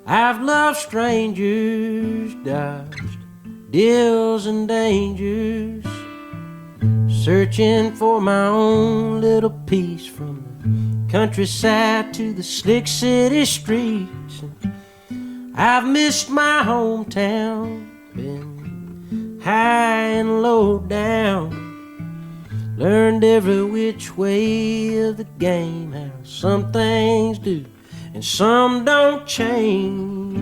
I've loved strangers, dodged deals and dangers, searching for my own little piece from the countryside to the slick city streets. I've missed my hometown, been high and low down, learned every which way of the game, how some things do and some don't change.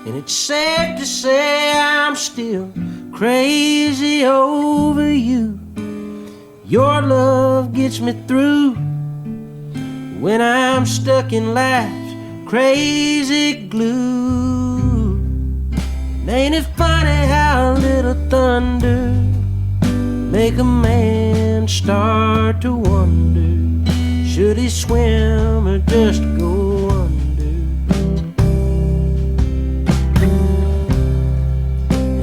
And it's sad to say I'm still crazy over you. Your love gets me through when I'm stuck in life's crazy glue. And ain't it funny how a little thunder make a man start to wonder, should he swim or just go under?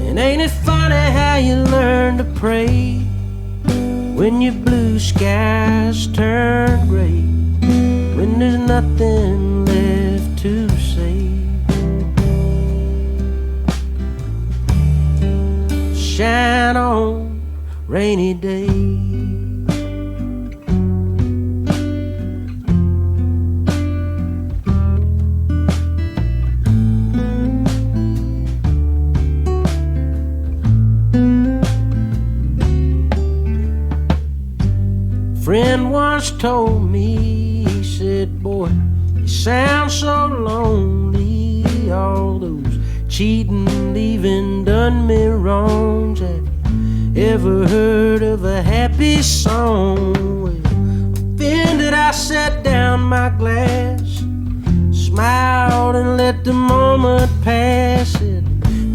And ain't it funny how you learn to pray when your blue skies turn gray, when there's nothing left to say? Shine on, rainy day. Friend once told me, he said, boy, you sound so lonely. All those cheating, leaving, done me wrongs. Have you ever heard of a happy song? Well, offended, I set down my glass, smiled and let the moment pass. Said,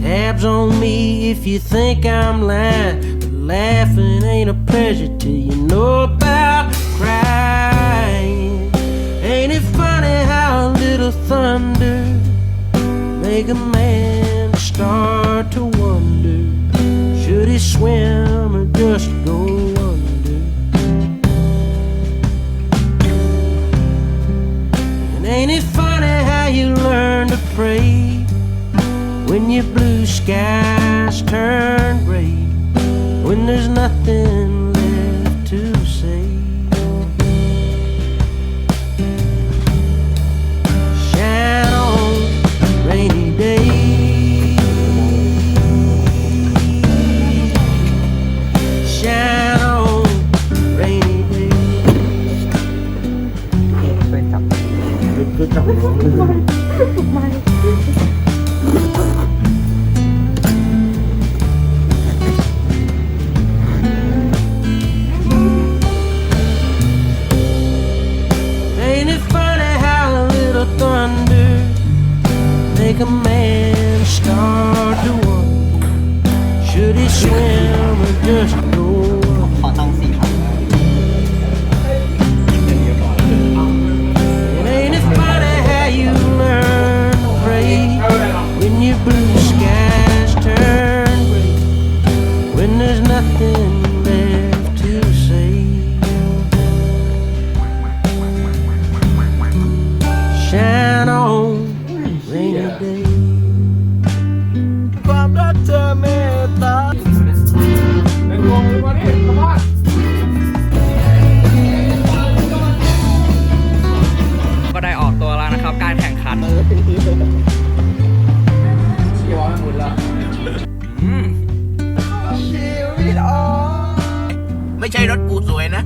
tabs on me if you think I'm lying, but laughing ain't a pleasure till you know about crying. Ain't it funny how a little thunder make a man start to wonder, should he swim or just go under? And ain't it funny how you learn to pray when your blue skies turn gray, when there's nothing left to say? Shine on, rainy day. Shine on, rainy day. คือจับน้องเลย Make a man start to wonder, should he swim or just go? ขอตังค์4,000 And ain't it funny how you learn to pray when your blue skies turn gray, when there's nothing left to say? Shine on, rainy day. ความรักเธอเมตตาเป็นวงเลยวันนี้สวัสดีก็ได้ออกตัวแล้วนะครับการแข่งขันชีวะไม่หมุนแล้วชีวิตอ๋อไม่ใช่รถปูสวยนะ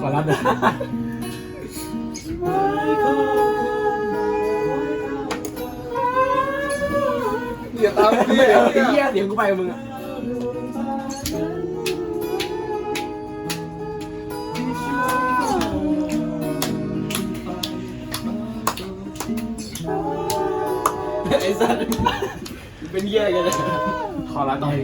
ขอรับเลยเดี๋ยวตามพี่เดี๋ยวกูไปกับมึงอ่ะไอ้สัสเป็นเหี้ยกันเลยขอรับหน่อย